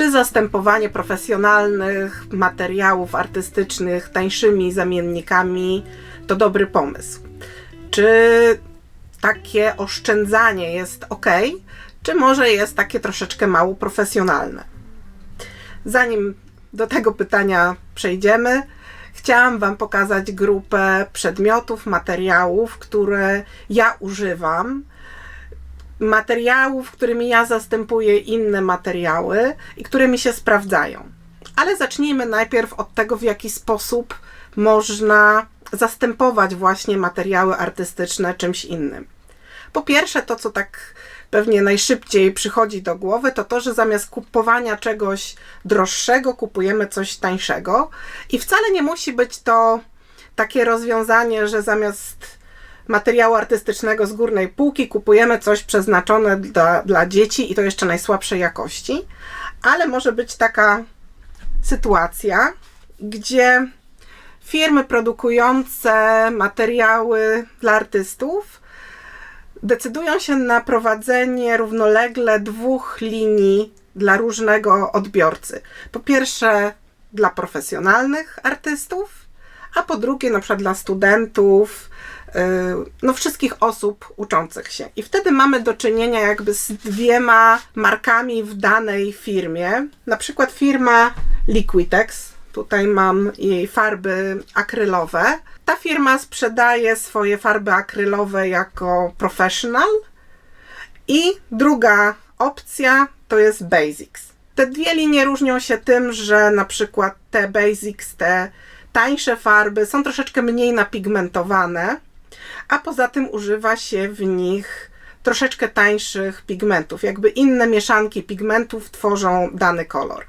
czy zastępowanie profesjonalnych materiałów artystycznych tańszymi zamiennikami to dobry pomysł? Czy takie oszczędzanie jest ok, czy może jest takie troszeczkę mało profesjonalne? Zanim do tego pytania przejdziemy, chciałam Wam pokazać grupę przedmiotów, materiałów, które ja używam, materiałów, którymi ja zastępuję inne materiały i które mi się sprawdzają. Ale zacznijmy najpierw od tego, w jaki sposób można zastępować właśnie materiały artystyczne czymś innym. Po pierwsze, to co tak pewnie najszybciej przychodzi do głowy, to to, że zamiast kupowania czegoś droższego, kupujemy coś tańszego. I wcale nie musi być to takie rozwiązanie, że zamiast materiału artystycznego z górnej półki kupujemy coś przeznaczone dla dzieci i to jeszcze najsłabszej jakości. Ale może być taka sytuacja, gdzie firmy produkujące materiały dla artystów decydują się na prowadzenie równolegle dwóch linii dla różnego odbiorcy. Po pierwsze dla profesjonalnych artystów, a po drugie na przykład dla studentów, wszystkich osób uczących się. I wtedy mamy do czynienia jakby z dwiema markami w danej firmie. Na przykład firma Liquitex. Tutaj mam jej farby akrylowe. Ta firma sprzedaje swoje farby akrylowe jako professional. I druga opcja to jest Basics. Te dwie linie różnią się tym, że na przykład te Basics, te tańsze farby są troszeczkę mniej napigmentowane, a poza tym używa się w nich troszeczkę tańszych pigmentów. Jakby inne mieszanki pigmentów tworzą dany kolor.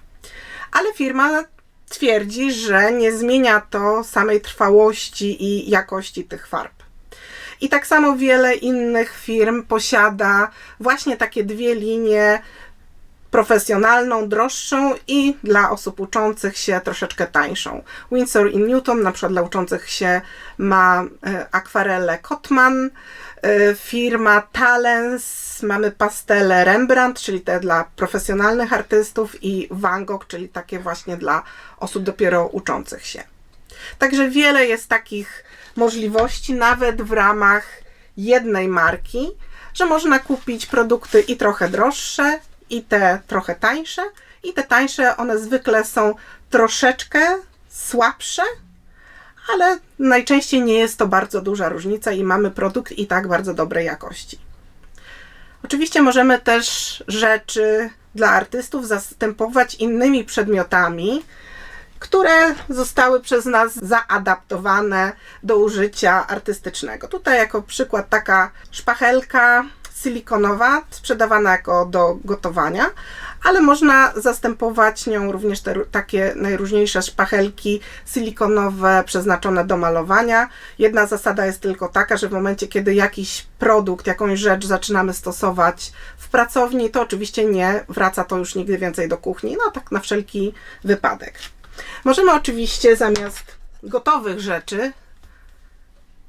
Ale firma twierdzi, że nie zmienia to samej trwałości i jakości tych farb. I tak samo wiele innych firm posiada właśnie takie dwie linie, profesjonalną, droższą i dla osób uczących się troszeczkę tańszą. Winsor & Newton na przykład dla uczących się ma akwarele Cotman, firma Talens mamy pastele Rembrandt, czyli te dla profesjonalnych artystów, i Van Gogh, czyli takie właśnie dla osób dopiero uczących się. Także wiele jest takich możliwości, nawet w ramach jednej marki, że można kupić produkty i trochę droższe, i te trochę tańsze. I te tańsze, one zwykle są troszeczkę słabsze, ale najczęściej nie jest to bardzo duża różnica i mamy produkt i tak bardzo dobrej jakości. Oczywiście możemy też rzeczy dla artystów zastępować innymi przedmiotami, które zostały przez nas zaadaptowane do użycia artystycznego. Tutaj jako przykład taka szpachelka silikonowa, sprzedawana jako do gotowania, ale można zastępować nią również takie najróżniejsze szpachelki silikonowe przeznaczone do malowania. Jedna zasada jest tylko taka, że w momencie, kiedy jakiś produkt, jakąś rzecz zaczynamy stosować w pracowni, to oczywiście nie wraca to już nigdy więcej do kuchni, no tak na wszelki wypadek. Możemy oczywiście zamiast gotowych rzeczy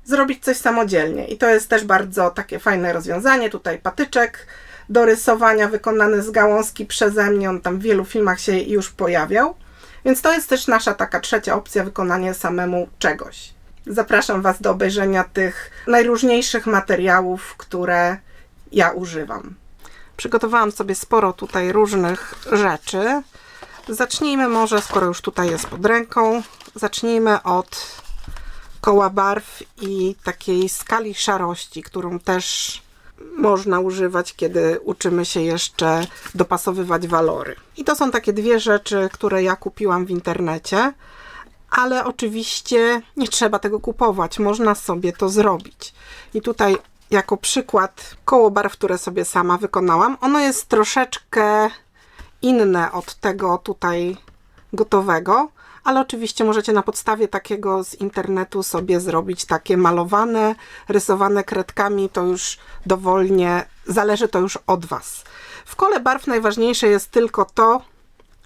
zrobić coś samodzielnie i to jest też bardzo takie fajne rozwiązanie. Tutaj patyczek do rysowania wykonany z gałązki przeze mnie, on tam w wielu filmach się już pojawiał, więc to jest też nasza taka trzecia opcja, wykonanie samemu czegoś. Zapraszam Was do obejrzenia tych najróżniejszych materiałów, które ja używam. Przygotowałam sobie sporo tutaj różnych rzeczy. Zacznijmy może, skoro już tutaj jest pod ręką, zacznijmy od koła barw i takiej skali szarości, którą też można używać, kiedy uczymy się jeszcze dopasowywać walory. I to są takie dwie rzeczy, które ja kupiłam w internecie, ale oczywiście nie trzeba tego kupować, można sobie to zrobić. I tutaj jako przykład koło barw, które sobie sama wykonałam, ono jest troszeczkę inne od tego tutaj gotowego, ale oczywiście możecie na podstawie takiego z internetu sobie zrobić takie malowane, rysowane kredkami, to już dowolnie, zależy to już od Was. W kole barw najważniejsze jest tylko to,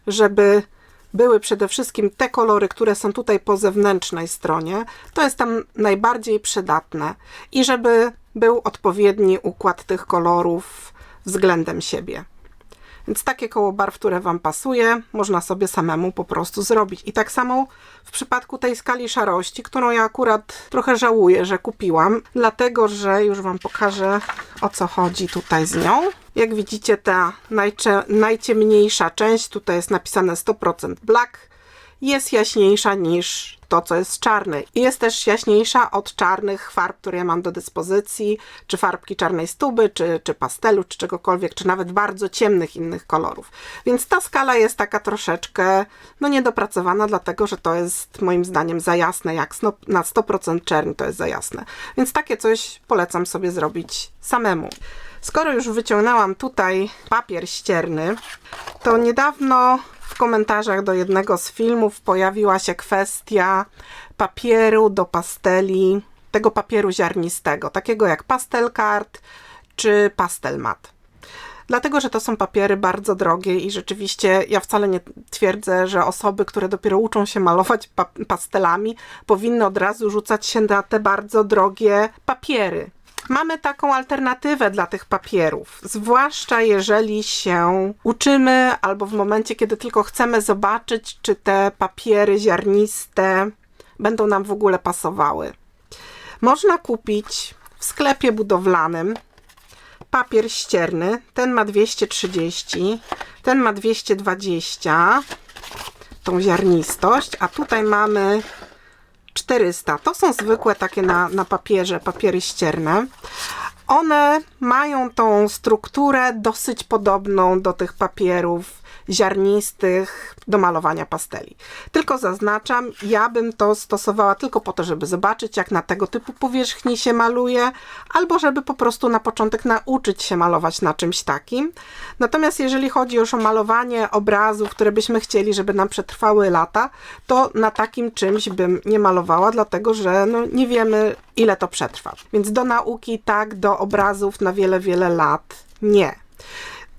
żeby były przede wszystkim te kolory, które są tutaj po zewnętrznej stronie, to jest tam najbardziej przydatne i żeby był odpowiedni układ tych kolorów względem siebie. Więc takie koło barw, które Wam pasuje, można sobie samemu po prostu zrobić. I tak samo w przypadku tej skali szarości, którą ja akurat trochę żałuję, że kupiłam, dlatego że już Wam pokażę, o co chodzi tutaj z nią. Jak widzicie, ta najciemniejsza część, tutaj jest napisane 100% black, jest jaśniejsza niż to, co jest czarne. I jest też jaśniejsza od czarnych farb, które ja mam do dyspozycji, czy farbki czarnej stuby, czy pastelu, czy czegokolwiek, czy nawet bardzo ciemnych innych kolorów. Więc ta skala jest taka troszeczkę niedopracowana, dlatego że to jest moim zdaniem za jasne, jak na 100% czerń to jest za jasne. Więc takie coś polecam sobie zrobić samemu. Skoro już wyciągnęłam tutaj papier ścierny, to niedawno w komentarzach do jednego z filmów pojawiła się kwestia papieru do pasteli, tego papieru ziarnistego, takiego jak Pastelcard czy Pastelmat. Dlatego, że to są papiery bardzo drogie i rzeczywiście ja wcale nie twierdzę, że osoby, które dopiero uczą się malować pastelami, powinny od razu rzucać się na te bardzo drogie papiery. Mamy taką alternatywę dla tych papierów, zwłaszcza jeżeli się uczymy albo w momencie, kiedy tylko chcemy zobaczyć, czy te papiery ziarniste będą nam w ogóle pasowały. Można kupić w sklepie budowlanym papier ścierny, ten ma 230, ten ma 220, tą ziarnistość, a tutaj mamy 400. To są zwykłe takie na papierze, papiery ścierne. One mają tą strukturę dosyć podobną do tych papierów ziarnistych do malowania pasteli. Tylko zaznaczam, ja bym to stosowała tylko po to, żeby zobaczyć, jak na tego typu powierzchni się maluje, albo żeby po prostu na początek nauczyć się malować na czymś takim. Natomiast jeżeli chodzi już o malowanie obrazów, które byśmy chcieli, żeby nam przetrwały lata, to na takim czymś bym nie malowała, dlatego że nie wiemy, ile to przetrwa. Więc do nauki tak, do obrazów na wiele, wiele lat nie.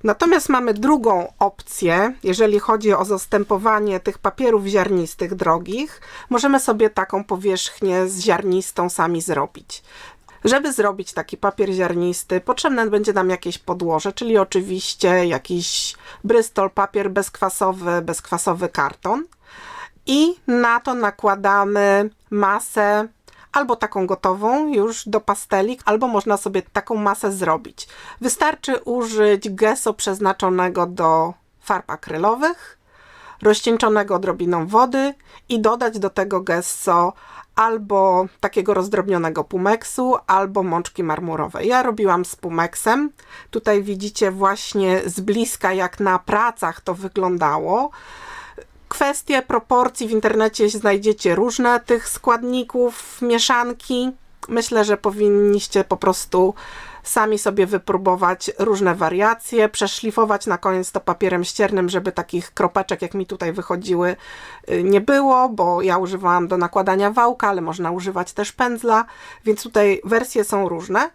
Natomiast mamy drugą opcję, jeżeli chodzi o zastępowanie tych papierów ziarnistych drogich, możemy sobie taką powierzchnię z ziarnistą sami zrobić. Żeby zrobić taki papier ziarnisty, potrzebne będzie nam jakieś podłoże, czyli oczywiście jakiś Bristol papier bezkwasowy karton i na to nakładamy masę albo taką gotową już do pasteli, albo można sobie taką masę zrobić. Wystarczy użyć gesso przeznaczonego do farb akrylowych, rozcieńczonego odrobiną wody i dodać do tego gesso albo takiego rozdrobnionego pumeksu, albo mączki marmurowej. Ja robiłam z pumeksem. Tutaj widzicie właśnie z bliska, jak na pracach to wyglądało. Kwestie proporcji w internecie znajdziecie różne tych składników, mieszanki. Myślę, że powinniście po prostu sami sobie wypróbować różne wariacje, przeszlifować na koniec to papierem ściernym, żeby takich kropeczek, jak mi tutaj wychodziły, nie było, bo ja używałam do nakładania wałka, ale można używać też pędzla, więc tutaj wersje są różne.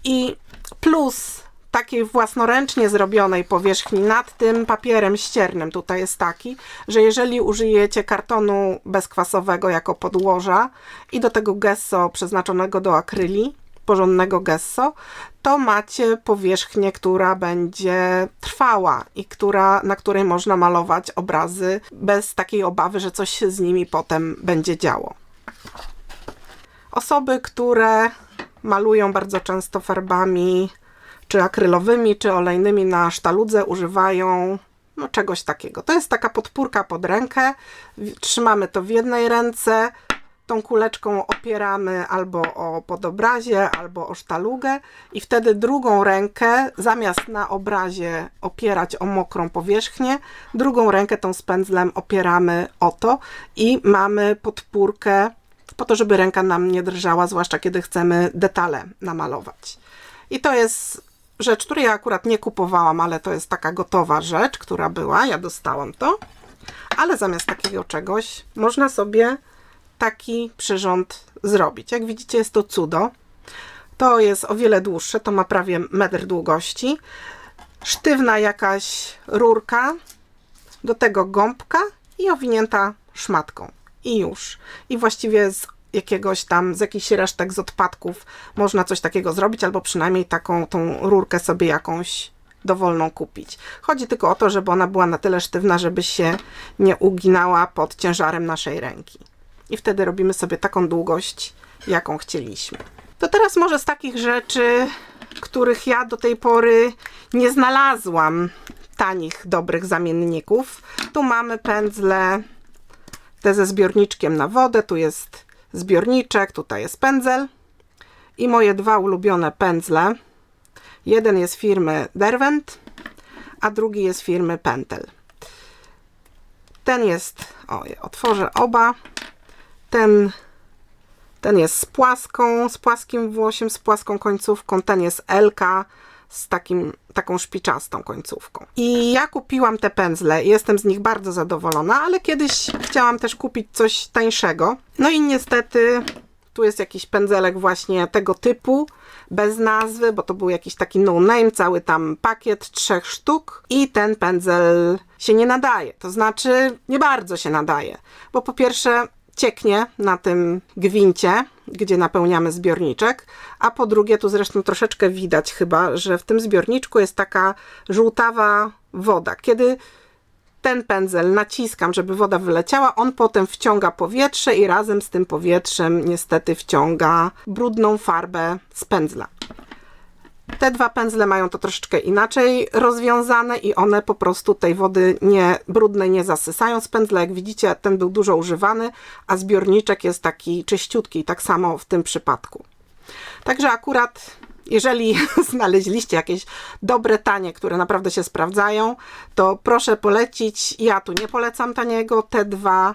I plus takiej własnoręcznie zrobionej powierzchni nad tym papierem ściernym tutaj jest taki, że jeżeli użyjecie kartonu bezkwasowego jako podłoża i do tego gesso przeznaczonego do akryli, porządnego gesso, to macie powierzchnię, która będzie trwała i na której można malować obrazy bez takiej obawy, że coś się z nimi potem będzie działo. Osoby, które malują bardzo często farbami czy akrylowymi, czy olejnymi na sztaludze, używają czegoś takiego. To jest taka podpórka pod rękę. Trzymamy to w jednej ręce, tą kuleczką opieramy albo o podobrazie, albo o sztalugę i wtedy drugą rękę, zamiast na obrazie opierać o mokrą powierzchnię, drugą rękę tą z pędzlem opieramy o to i mamy podpórkę po to, żeby ręka nam nie drżała, zwłaszcza kiedy chcemy detale namalować. I to jest rzecz, której ja akurat nie kupowałam, ale to jest taka gotowa rzecz, która była, ja dostałam to, ale zamiast takiego czegoś można sobie taki przyrząd zrobić. Jak widzicie, jest to cudo. To jest o wiele dłuższe, to ma prawie metr długości. Sztywna jakaś rurka, do tego gąbka i owinięta szmatką. I już. I właściwie z jakichś resztek z odpadków można coś takiego zrobić, albo przynajmniej tą rurkę sobie jakąś dowolną kupić. Chodzi tylko o to, żeby ona była na tyle sztywna, żeby się nie uginała pod ciężarem naszej ręki. I wtedy robimy sobie taką długość, jaką chcieliśmy. To teraz może z takich rzeczy, których ja do tej pory nie znalazłam tanich, dobrych zamienników. Tu mamy pędzle te ze zbiorniczkiem na wodę, tu jest zbiorniczek, tutaj jest pędzel i moje dwa ulubione pędzle. Jeden jest firmy Derwent, a drugi jest firmy Pentel. Ten jest, otworzę oba, ten jest z płaskim włosiem, z płaską końcówką, ten jest L-ka z taką szpiczastą końcówką. I ja kupiłam te pędzle, jestem z nich bardzo zadowolona, ale kiedyś chciałam też kupić coś tańszego. No i niestety tu jest jakiś pędzelek właśnie tego typu, bez nazwy, bo to był jakiś taki no-name, cały tam pakiet 3 sztuk i ten pędzel się nie nadaje. To znaczy nie bardzo się nadaje, bo po pierwsze cieknie na tym gwincie, gdzie napełniamy zbiorniczek, a po drugie, tu zresztą troszeczkę widać chyba, że w tym zbiorniczku jest taka żółtawa woda. Kiedy ten pędzel naciskam, żeby woda wyleciała, on potem wciąga powietrze i razem z tym powietrzem niestety wciąga brudną farbę z pędzla. Te dwa pędzle mają to troszeczkę inaczej rozwiązane i one po prostu tej wody brudnej nie zasysają z pędzla. Jak widzicie, ten był dużo używany, a zbiorniczek jest taki czyściutki, tak samo w tym przypadku. Także akurat, jeżeli znaleźliście jakieś dobre, tanie, które naprawdę się sprawdzają, to proszę polecić. Ja tu nie polecam taniego, te dwa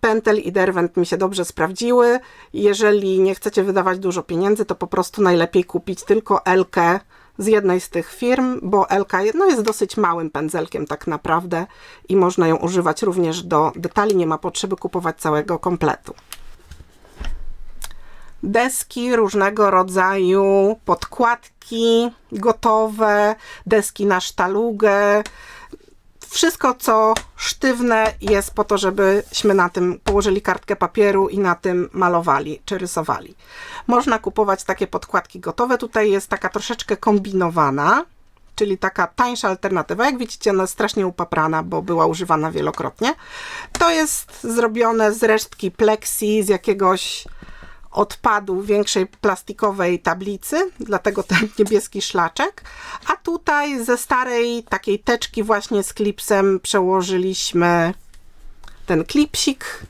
Pentel i Derwent mi się dobrze sprawdziły. Jeżeli nie chcecie wydawać dużo pieniędzy, to po prostu najlepiej kupić tylko L-kę z jednej z tych firm, bo L-ka jest dosyć małym pędzelkiem tak naprawdę i można ją używać również do detali, nie ma potrzeby kupować całego kompletu. Deski różnego rodzaju, podkładki gotowe, deski na sztalugę. Wszystko, co sztywne, jest po to, żebyśmy na tym położyli kartkę papieru i na tym malowali czy rysowali. Można kupować takie podkładki gotowe. Tutaj jest taka troszeczkę kombinowana, czyli taka tańsza alternatywa. Jak widzicie, ona jest strasznie upaprana, bo była używana wielokrotnie. To jest zrobione z resztki plexi, z jakiegoś odpadu większej plastikowej tablicy, dlatego ten niebieski szlaczek, a tutaj ze starej takiej teczki właśnie z klipsem przełożyliśmy ten klipsik.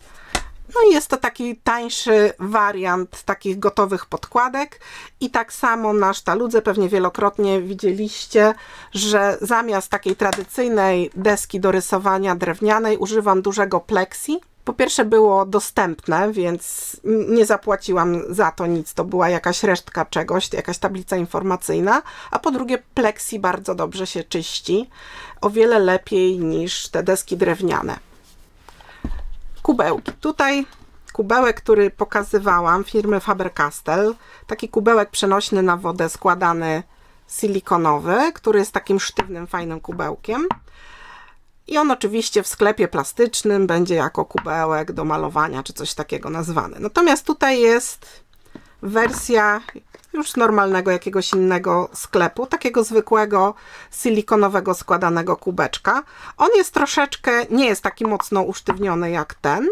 No i jest to taki tańszy wariant takich gotowych podkładek i tak samo na sztaludze pewnie wielokrotnie widzieliście, że zamiast takiej tradycyjnej deski do rysowania drewnianej używam dużego plexi. Po pierwsze było dostępne, więc nie zapłaciłam za to nic, to była jakaś resztka czegoś, jakaś tablica informacyjna, a po drugie plexi bardzo dobrze się czyści, o wiele lepiej niż te deski drewniane. Kubełki. Tutaj kubełek, który pokazywałam, firmy Faber-Castell, taki kubełek przenośny na wodę składany silikonowy, który jest takim sztywnym, fajnym kubełkiem. I on oczywiście w sklepie plastycznym będzie jako kubełek do malowania czy coś takiego nazwany. Natomiast tutaj jest wersja już z normalnego jakiegoś innego sklepu, takiego zwykłego silikonowego składanego kubeczka. On jest troszeczkę, nie jest taki mocno usztywniony jak ten,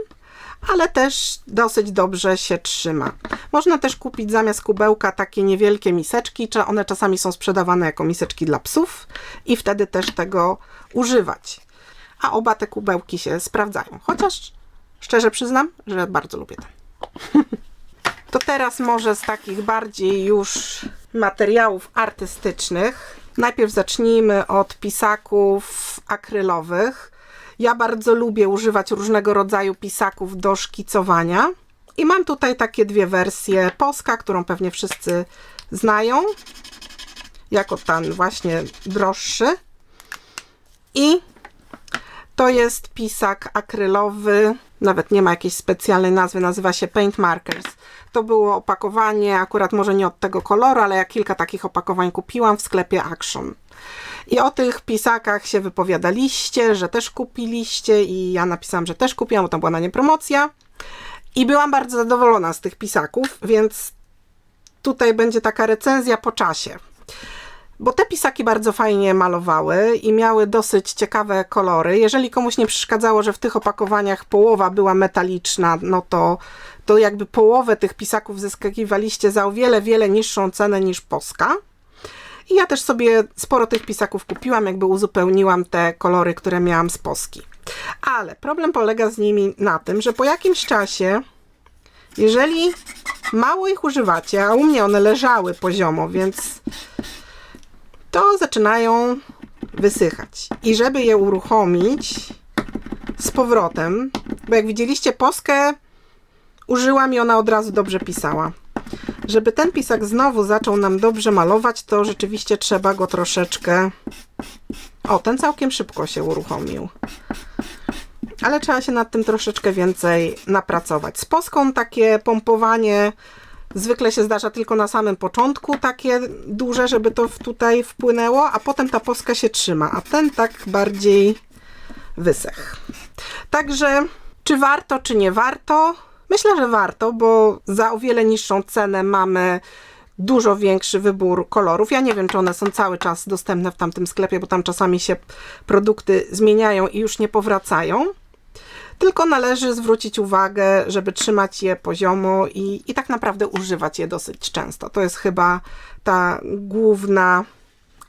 ale też dosyć dobrze się trzyma. Można też kupić zamiast kubełka takie niewielkie miseczki, one czasami są sprzedawane jako miseczki dla psów i wtedy też tego używać. A oba te kubełki się sprawdzają. Chociaż szczerze przyznam, że bardzo lubię ten. To teraz może z takich bardziej już materiałów artystycznych. Najpierw zacznijmy od pisaków akrylowych. Ja bardzo lubię używać różnego rodzaju pisaków do szkicowania. I mam tutaj takie dwie wersje. Polska, którą pewnie wszyscy znają, jako ten właśnie droższy. I to jest pisak akrylowy, nawet nie ma jakiejś specjalnej nazwy, nazywa się Paint Markers. To było opakowanie, akurat może nie od tego koloru, ale ja kilka takich opakowań kupiłam w sklepie Action. I o tych pisakach się wypowiadaliście, że też kupiliście i ja napisałam, że też kupiłam, bo tam była na nie promocja. I byłam bardzo zadowolona z tych pisaków, więc tutaj będzie taka recenzja po czasie. bo te pisaki bardzo fajnie malowały i miały dosyć ciekawe kolory. Jeżeli komuś nie przeszkadzało, że w tych opakowaniach połowa była metaliczna, no to jakby połowę tych pisaków zyskiwaliście za o wiele, wiele niższą cenę niż Posca. I ja też sobie sporo tych pisaków kupiłam, jakby uzupełniłam te kolory, które miałam z Posci. Ale problem polega z nimi na tym, że po jakimś czasie, jeżeli mało ich używacie, a u mnie one leżały poziomo, więc to zaczynają wysychać. I żeby je uruchomić z powrotem, bo jak widzieliście, Poskę użyłam i ona od razu dobrze pisała. Żeby ten pisak znowu zaczął nam dobrze malować, to rzeczywiście trzeba go troszeczkę... O, ten całkiem szybko się uruchomił. Ale trzeba się nad tym troszeczkę więcej napracować. Z Poską takie pompowanie zwykle się zdarza tylko na samym początku, takie duże, żeby to tutaj wpłynęło, a potem ta Poska się trzyma, a ten tak bardziej wysech. Także czy warto, czy nie warto? Myślę, że warto, bo za o wiele niższą cenę mamy dużo większy wybór kolorów. Ja nie wiem, czy one są cały czas dostępne w tamtym sklepie, bo tam czasami się produkty zmieniają i już nie powracają. Tylko należy zwrócić uwagę, żeby trzymać je poziomo i tak naprawdę używać je dosyć często. To jest chyba ta główna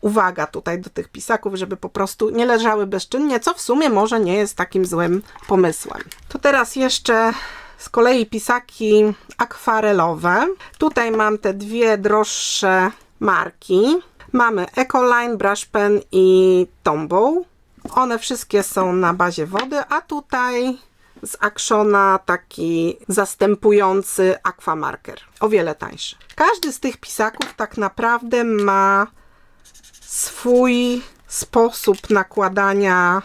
uwaga tutaj do tych pisaków, żeby po prostu nie leżały bezczynnie, co w sumie może nie jest takim złym pomysłem. To teraz jeszcze z kolei pisaki akwarelowe. Tutaj mam te dwie droższe marki. Mamy Ecoline, Brush Pen i Tombow. One wszystkie są na bazie wody, a tutaj z Actiona taki zastępujący Aquamarker. O wiele tańszy. Każdy z tych pisaków tak naprawdę ma swój sposób nakładania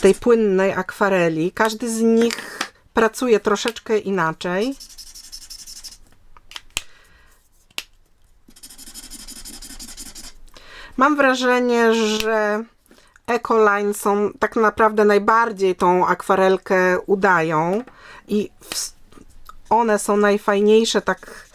tej płynnej akwareli. Każdy z nich pracuje troszeczkę inaczej. Mam wrażenie, że Ecoline są tak naprawdę najbardziej tą akwarelkę udają i one są najfajniejsze, tak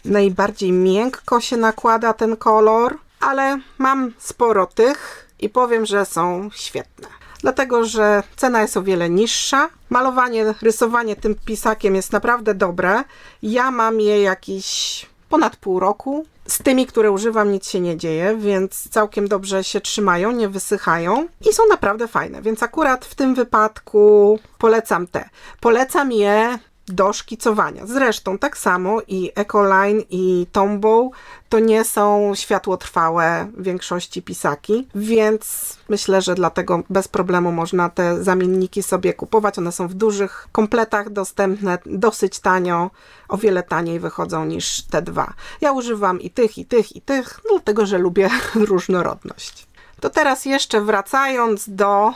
najbardziej miękko się nakłada ten kolor, ale mam sporo tych i powiem, że są świetne. Dlatego, że cena jest o wiele niższa. Malowanie, rysowanie tym pisakiem jest naprawdę dobre. Ja mam je jakieś ponad pół roku. Z tymi, które używam, nic się nie dzieje, więc całkiem dobrze się trzymają, nie wysychają i są naprawdę fajne. Więc akurat w tym wypadku polecam te. Polecam je do szkicowania. Zresztą tak samo i Ecoline i Tombow to nie są światłotrwałe w większości pisaki, więc myślę, że dlatego bez problemu można te zamienniki sobie kupować. One są w dużych kompletach dostępne, dosyć tanio, o wiele taniej wychodzą niż te dwa. Ja używam i tych, i tych, i tych, dlatego że lubię różnorodność. To teraz jeszcze wracając do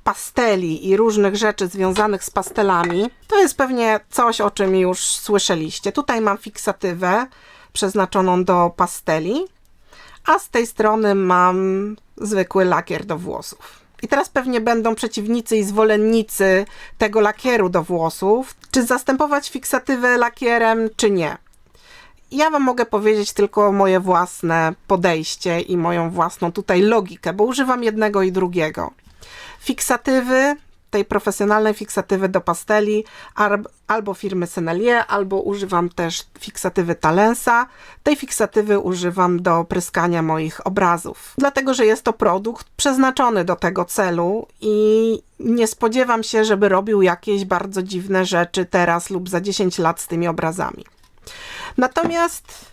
pasteli i różnych rzeczy związanych z pastelami, to jest pewnie coś, o czym już słyszeliście. Tutaj mam fiksatywę przeznaczoną do pasteli, a z tej strony mam zwykły lakier do włosów. I teraz pewnie będą przeciwnicy i zwolennicy tego lakieru do włosów, czy zastępować fiksatywę lakierem, czy nie. Ja Wam mogę powiedzieć tylko moje własne podejście i moją własną tutaj logikę, bo używam jednego i drugiego. Fiksatywy, tej profesjonalnej fiksatywy do pasteli albo firmy Sennelier, albo używam też fiksatywy Talensa. Tej fiksatywy używam do pryskania moich obrazów, dlatego że jest to produkt przeznaczony do tego celu i nie spodziewam się, żeby robił jakieś bardzo dziwne rzeczy teraz lub za 10 lat z tymi obrazami. Natomiast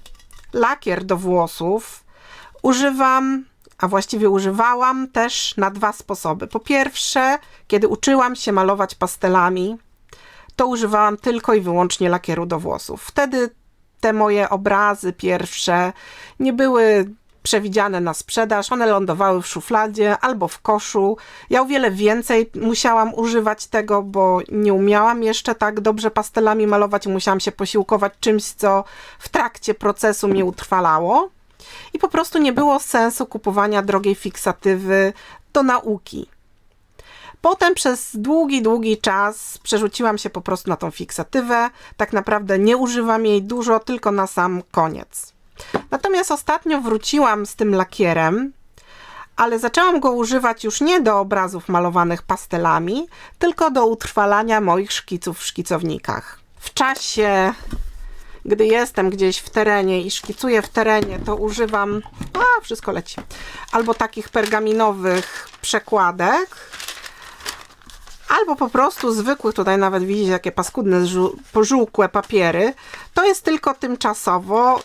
lakier do włosów używam, a właściwie używałam też na dwa sposoby. Po pierwsze, kiedy uczyłam się malować pastelami, to używałam tylko i wyłącznie lakieru do włosów. Wtedy te moje obrazy pierwsze nie były przewidziane na sprzedaż, one lądowały w szufladzie albo w koszu. Ja o wiele więcej musiałam używać tego, bo nie umiałam jeszcze tak dobrze pastelami malować i musiałam się posiłkować czymś, co w trakcie procesu mnie utrwalało. I po prostu nie było sensu kupowania drogiej fiksatywy do nauki. Potem przez długi czas przerzuciłam się po prostu na tą fiksatywę. Tak naprawdę nie używam jej dużo, tylko na sam koniec. Natomiast ostatnio wróciłam z tym lakierem, ale zaczęłam go używać już nie do obrazów malowanych pastelami, tylko do utrwalania moich szkiców w szkicownikach. W czasie, gdy jestem gdzieś w terenie i szkicuję w terenie, to używam, wszystko leci, albo takich pergaminowych przekładek, albo po prostu zwykłych, tutaj nawet widzicie jakie paskudne, pożółkłe papiery. To jest tylko tymczasowo,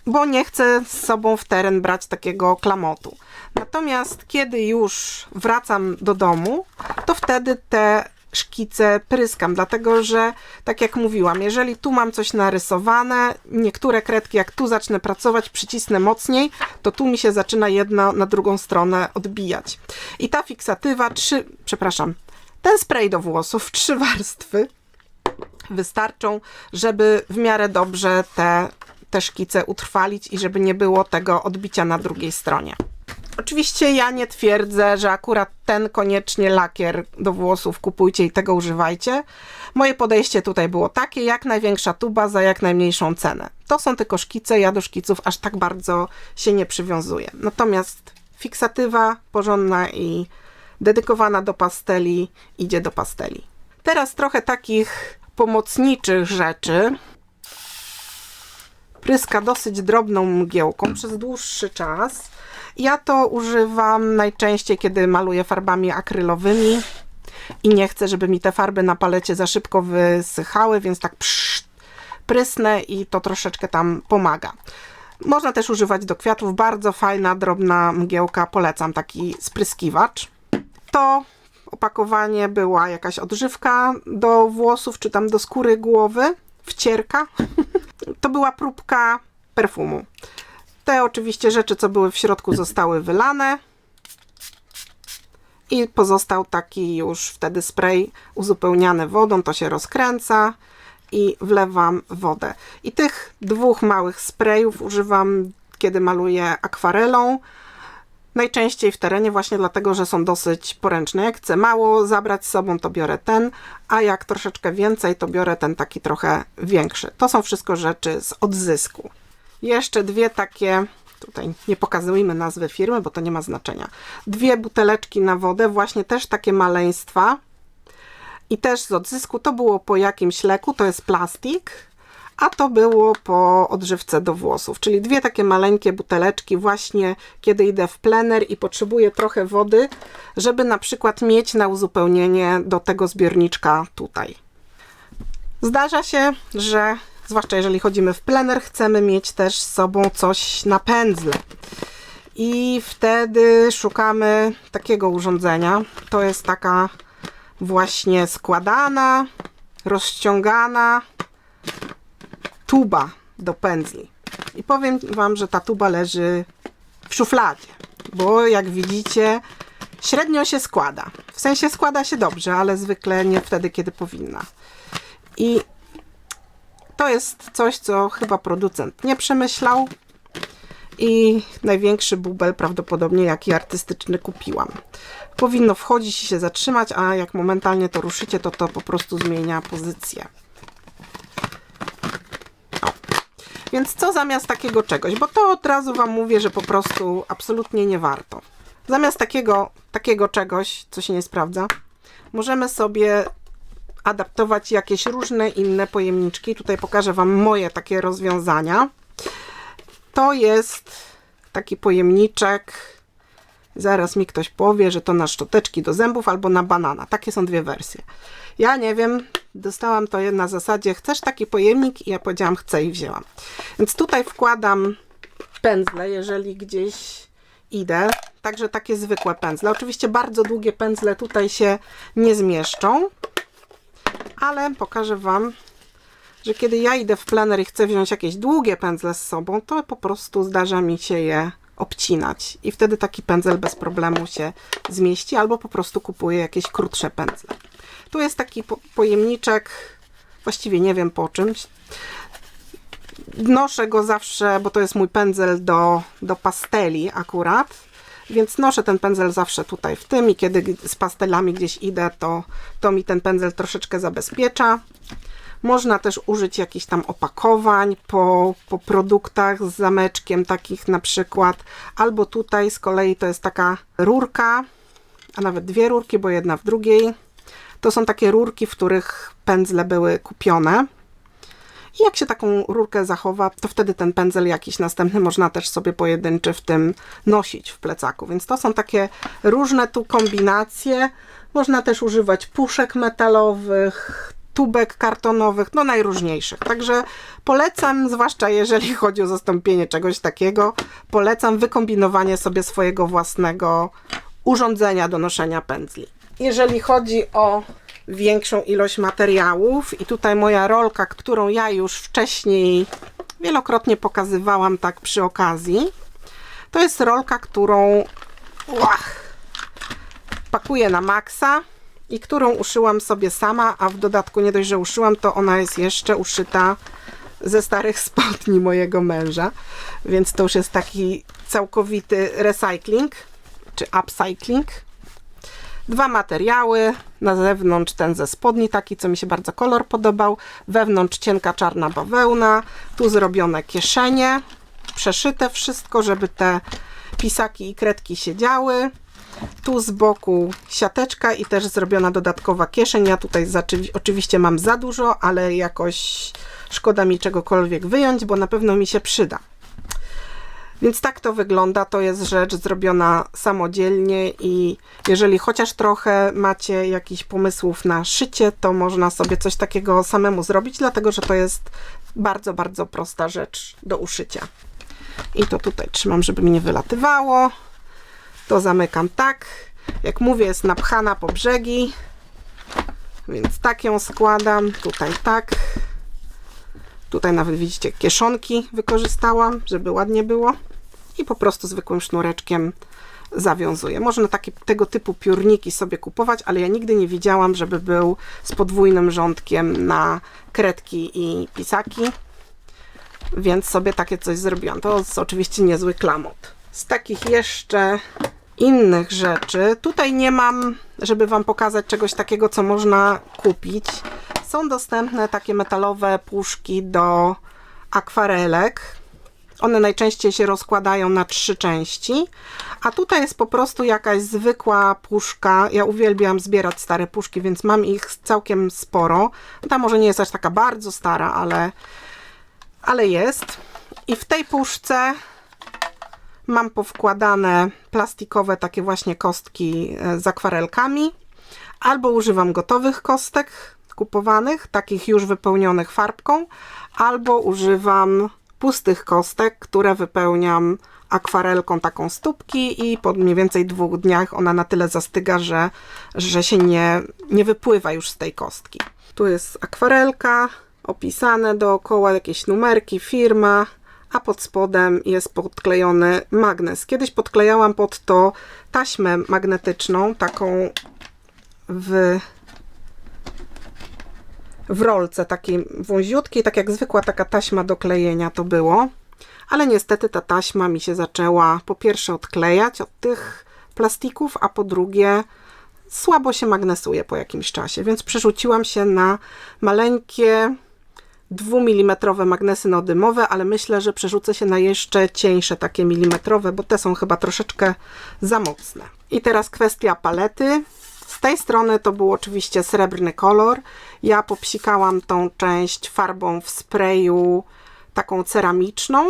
bo nie chcę z sobą w teren brać takiego klamotu. Natomiast kiedy już wracam do domu, to wtedy te szkice pryskam, dlatego że, tak jak mówiłam, jeżeli tu mam coś narysowane, niektóre kredki, jak tu zacznę pracować, przycisnę mocniej, to tu mi się zaczyna jedna na drugą stronę odbijać. I ta fiksatywa, ten spray do włosów, 3 warstwy wystarczą, żeby w miarę dobrze te szkice utrwalić i żeby nie było tego odbicia na drugiej stronie. Oczywiście ja nie twierdzę, że akurat ten koniecznie lakier do włosów kupujcie i tego używajcie. Moje podejście tutaj było takie, jak największa tuba za jak najmniejszą cenę. To są tylko szkice, ja do szkiców aż tak bardzo się nie przywiązuję. Natomiast fiksatywa porządna i dedykowana do pasteli idzie do pasteli. Teraz trochę takich pomocniczych rzeczy. Pryska dosyć drobną mgiełką przez dłuższy czas. Ja to używam najczęściej, kiedy maluję farbami akrylowymi i nie chcę, żeby mi te farby na palecie za szybko wysychały, więc tak prysnę i to troszeczkę tam pomaga. Można też używać do kwiatów. Bardzo fajna, drobna mgiełka. Polecam taki spryskiwacz. To opakowanie była jakaś odżywka do włosów, czy tam do skóry głowy. Wcierka. To była próbka perfumu. Te oczywiście rzeczy, co były w środku, zostały wylane. I pozostał taki już wtedy spray uzupełniany wodą. To się rozkręca i wlewam wodę. I tych 2 małych sprayów używam, kiedy maluję akwarelą. Najczęściej w terenie właśnie dlatego, że są dosyć poręczne. Jak chcę mało zabrać z sobą, to biorę ten, a jak troszeczkę więcej, to biorę ten taki trochę większy. To są wszystko rzeczy z Odzysku. Jeszcze 2 takie, tutaj nie pokazujmy nazwy firmy, bo to nie ma znaczenia. 2 buteleczki na wodę, właśnie też takie maleństwa i też z Odzysku. To było po jakimś leku, to jest plastik, a to było po odżywce do włosów, czyli 2 takie maleńkie buteleczki właśnie, kiedy idę w plener i potrzebuję trochę wody, żeby na przykład mieć na uzupełnienie do tego zbiorniczka tutaj. Zdarza się, że zwłaszcza jeżeli chodzimy w plener, chcemy mieć też z sobą coś na pędzle. I wtedy szukamy takiego urządzenia. To jest taka właśnie składana, rozciągana tuba do pędzli. I powiem Wam, że ta tuba leży w szufladzie, bo jak widzicie, średnio się składa. W sensie składa się dobrze, ale zwykle nie wtedy, kiedy powinna. I to jest coś, co chyba producent nie przemyślał i największy bubel prawdopodobnie jaki artystyczny kupiłam. Powinno wchodzić i się zatrzymać, a jak momentalnie to ruszycie, to po prostu zmienia pozycję. O. Więc co zamiast takiego czegoś? Bo to od razu Wam mówię, że po prostu absolutnie nie warto. Zamiast takiego czegoś, co się nie sprawdza, możemy sobie adaptować jakieś różne inne pojemniczki. Tutaj pokażę Wam moje takie rozwiązania. To jest taki pojemniczek. Zaraz mi ktoś powie, że to na szczoteczki do zębów albo na banana. Takie są 2 wersje. Ja nie wiem, dostałam to na zasadzie, chcesz taki pojemnik? I ja powiedziałam, chcę i wzięłam. Więc tutaj wkładam pędzle, jeżeli gdzieś idę. Także takie zwykłe pędzle. Oczywiście bardzo długie pędzle tutaj się nie zmieszczą. Ale pokażę Wam, że kiedy ja idę w plener i chcę wziąć jakieś długie pędzle z sobą, to po prostu zdarza mi się je obcinać. I wtedy taki pędzel bez problemu się zmieści, albo po prostu kupuję jakieś krótsze pędzle. Tu jest taki pojemniczek, właściwie nie wiem po czymś. Noszę go zawsze, bo to jest mój pędzel do pasteli akurat. Więc noszę ten pędzel zawsze tutaj w tym i kiedy z pastelami gdzieś idę, to mi ten pędzel troszeczkę zabezpiecza. Można też użyć jakichś tam opakowań po produktach z zameczkiem, takich na przykład. Albo tutaj z kolei to jest taka rurka, a nawet dwie rurki, bo jedna w drugiej. To są takie rurki, w których pędzle były kupione. I jak się taką rurkę zachowa, to wtedy ten pędzel jakiś następny można też sobie pojedynczy w tym nosić w plecaku. Więc to są takie różne tu kombinacje. Można też używać puszek metalowych, tubek kartonowych, no najróżniejszych. Także polecam, zwłaszcza jeżeli chodzi o zastąpienie czegoś takiego, polecam wykombinowanie sobie swojego własnego urządzenia do noszenia pędzli. Jeżeli chodzi o większą ilość materiałów i tutaj moja rolka, którą ja już wcześniej wielokrotnie pokazywałam tak przy okazji, to jest rolka, którą pakuję na maksa i którą uszyłam sobie sama, a w dodatku nie dość, że uszyłam, to ona jest jeszcze uszyta ze starych spodni mojego męża, więc to już jest taki całkowity recycling czy upcycling. Dwa materiały, na zewnątrz ten ze spodni, taki co mi się bardzo kolor podobał, wewnątrz cienka czarna bawełna, tu zrobione kieszenie, przeszyte wszystko, żeby te pisaki i kredki siedziały, tu z boku siateczka i też zrobiona dodatkowa kieszeń. Ja tutaj oczywiście mam za dużo, ale jakoś szkoda mi czegokolwiek wyjąć, bo na pewno mi się przyda. Więc tak to wygląda, to jest rzecz zrobiona samodzielnie i jeżeli chociaż trochę macie jakichś pomysłów na szycie, to można sobie coś takiego samemu zrobić, dlatego że to jest bardzo, bardzo prosta rzecz do uszycia. I to tutaj trzymam, żeby mi nie wylatywało. To zamykam tak. Jak mówię, jest napchana po brzegi, więc tak ją składam. Tutaj tak. Tutaj nawet widzicie, kieszonki wykorzystałam, żeby ładnie było. I po prostu zwykłym sznureczkiem zawiązuję. Można tego typu piórniki sobie kupować, ale ja nigdy nie widziałam, żeby był z podwójnym rządkiem na kredki i pisaki. Więc sobie takie coś zrobiłam. To jest oczywiście niezły klamot. Z takich jeszcze innych rzeczy, tutaj nie mam, żeby Wam pokazać czegoś takiego, co można kupić. Są dostępne takie metalowe puszki do akwarelek. One najczęściej się rozkładają na 3 części, a tutaj jest po prostu jakaś zwykła puszka. Ja uwielbiam zbierać stare puszki, więc mam ich całkiem sporo. Ta może nie jest aż taka bardzo stara, ale jest. I w tej puszce mam powkładane plastikowe takie właśnie kostki z akwarelkami, albo używam gotowych kostek kupowanych, takich już wypełnionych farbką, albo używam pustych kostek, które wypełniam akwarelką taką z tubki i po mniej więcej 2 dniach ona na tyle zastyga, że się nie wypływa już z tej kostki. Tu jest akwarelka, opisane dookoła jakieś numerki, firma, a pod spodem jest podklejony magnes. Kiedyś podklejałam pod to taśmę magnetyczną, taką w rolce takiej wąziutkiej, tak jak zwykła taka taśma do klejenia to było, ale niestety ta taśma mi się zaczęła po pierwsze odklejać od tych plastików, a po drugie słabo się magnesuje po jakimś czasie, więc przerzuciłam się na maleńkie 2 mm magnesy neodymowe, ale myślę, że przerzucę się na jeszcze cieńsze takie milimetrowe, bo te są chyba troszeczkę za mocne. I teraz kwestia palety. Z tej strony to był oczywiście srebrny kolor. Ja popsikałam tą część farbą w sprayu taką ceramiczną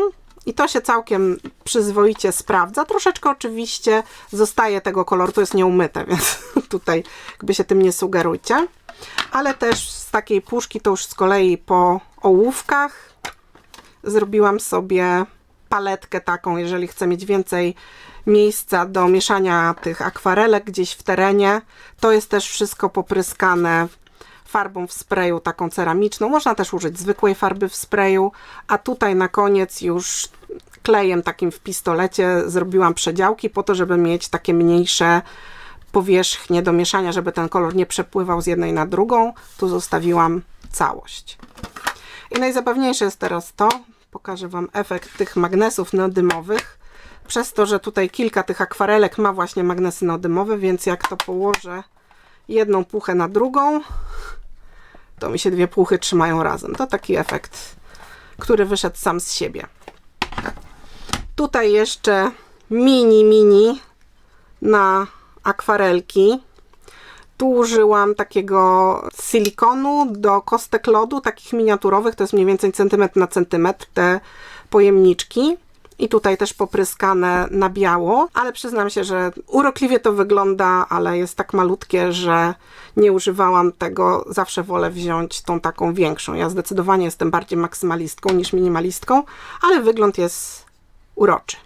i to się całkiem przyzwoicie sprawdza. Troszeczkę oczywiście zostaje tego koloru, to jest nieumyte, więc tutaj jakby się tym nie sugerujcie. Ale też z takiej puszki to już z kolei po ołówkach zrobiłam sobie paletkę taką, jeżeli chcę mieć więcej miejsca do mieszania tych akwarelek gdzieś w terenie. To jest też wszystko popryskane farbą w sprayu taką ceramiczną. Można też użyć zwykłej farby w sprayu, a tutaj na koniec już klejem takim w pistolecie zrobiłam przedziałki po to, żeby mieć takie mniejsze powierzchnie do mieszania, żeby ten kolor nie przepływał z jednej na drugą. Tu zostawiłam całość. I najzabawniejsze jest teraz to, pokażę Wam efekt tych magnesów neodymowych. Przez to, że tutaj kilka tych akwarelek ma właśnie magnesy neodymowe, więc jak to położę jedną puchę na drugą, To mi się dwie puchy trzymają razem. To taki efekt, który wyszedł sam z siebie. Tutaj jeszcze mini na akwarelki. Tu użyłam takiego silikonu do kostek lodu, takich miniaturowych, to jest mniej więcej centymetr na centymetr, te pojemniczki. I tutaj też popryskane na biało, ale przyznam się, że urokliwie to wygląda, ale jest tak malutkie, że nie używałam tego. Zawsze wolę wziąć tą taką większą. Ja zdecydowanie jestem bardziej maksymalistką niż minimalistką, ale wygląd jest uroczy.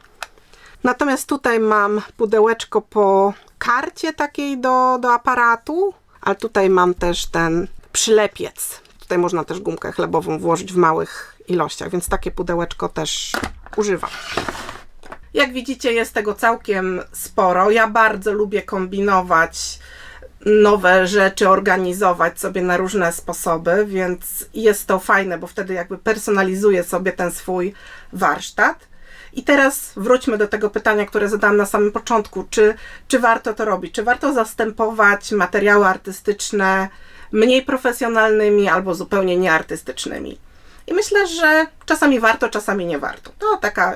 Natomiast tutaj mam pudełeczko po karcie takiej do aparatu, ale tutaj mam też ten przylepiec. Tutaj można też gumkę chlebową włożyć w małych ilościach, więc takie pudełeczko też używam. Jak widzicie, jest tego całkiem sporo. Ja bardzo lubię kombinować nowe rzeczy, organizować sobie na różne sposoby, więc jest to fajne, bo wtedy jakby personalizuję sobie ten swój warsztat. I teraz wróćmy do tego pytania, które zadałam na samym początku. Czy warto to robić? Czy warto zastępować materiały artystyczne mniej profesjonalnymi albo zupełnie nieartystycznymi? I myślę, że czasami warto, czasami nie warto. To taka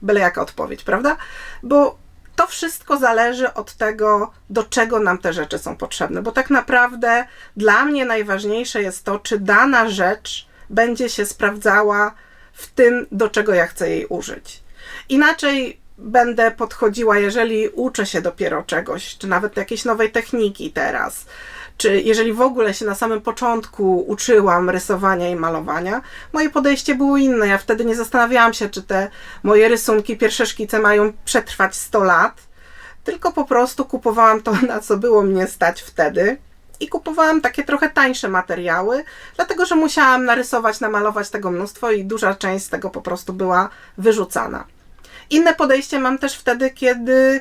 byle jaka odpowiedź, prawda? Bo to wszystko zależy od tego, do czego nam te rzeczy są potrzebne. Bo tak naprawdę dla mnie najważniejsze jest to, czy dana rzecz będzie się sprawdzała w tym, do czego ja chcę jej użyć. Inaczej będę podchodziła, jeżeli uczę się dopiero czegoś, czy nawet jakiejś nowej techniki teraz, czy jeżeli w ogóle się na samym początku uczyłam rysowania i malowania, moje podejście było inne. Ja wtedy nie zastanawiałam się, czy te moje rysunki, pierwsze szkice mają przetrwać 100 lat, tylko po prostu kupowałam to, na co było mnie stać wtedy. I kupowałam takie trochę tańsze materiały, dlatego że musiałam narysować, namalować tego mnóstwo i duża część z tego po prostu była wyrzucana. Inne podejście mam też wtedy, kiedy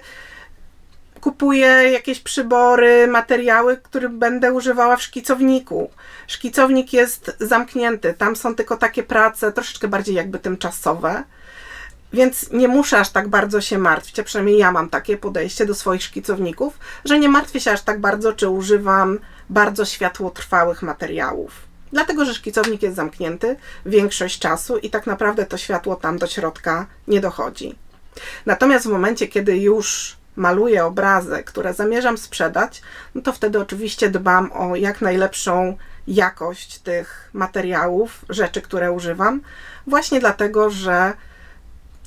kupuję jakieś przybory, materiały, które będę używała w szkicowniku. Szkicownik jest zamknięty, tam są tylko takie prace troszeczkę bardziej jakby tymczasowe, więc nie muszę aż tak bardzo się martwić, a przynajmniej ja mam takie podejście do swoich szkicowników, że nie martwię się aż tak bardzo, czy używam bardzo światłotrwałych materiałów. Dlatego, że szkicownik jest zamknięty większość czasu i tak naprawdę to światło tam do środka nie dochodzi. Natomiast w momencie, kiedy już maluję obrazy, które zamierzam sprzedać, no to wtedy oczywiście dbam o jak najlepszą jakość tych materiałów, rzeczy, które używam, właśnie dlatego, że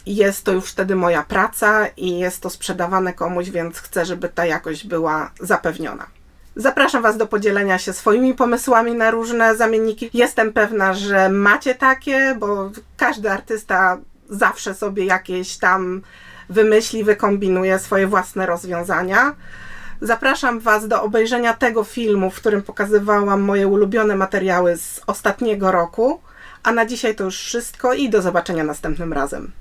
jest to już wtedy moja praca i jest to sprzedawane komuś, więc chcę, żeby ta jakość była zapewniona. Zapraszam Was do podzielenia się swoimi pomysłami na różne zamienniki. Jestem pewna, że macie takie, bo każdy artysta zawsze sobie jakieś tam wymyśli, wykombinuje swoje własne rozwiązania. Zapraszam Was do obejrzenia tego filmu, w którym pokazywałam moje ulubione materiały z ostatniego roku. A na dzisiaj to już wszystko i do zobaczenia następnym razem.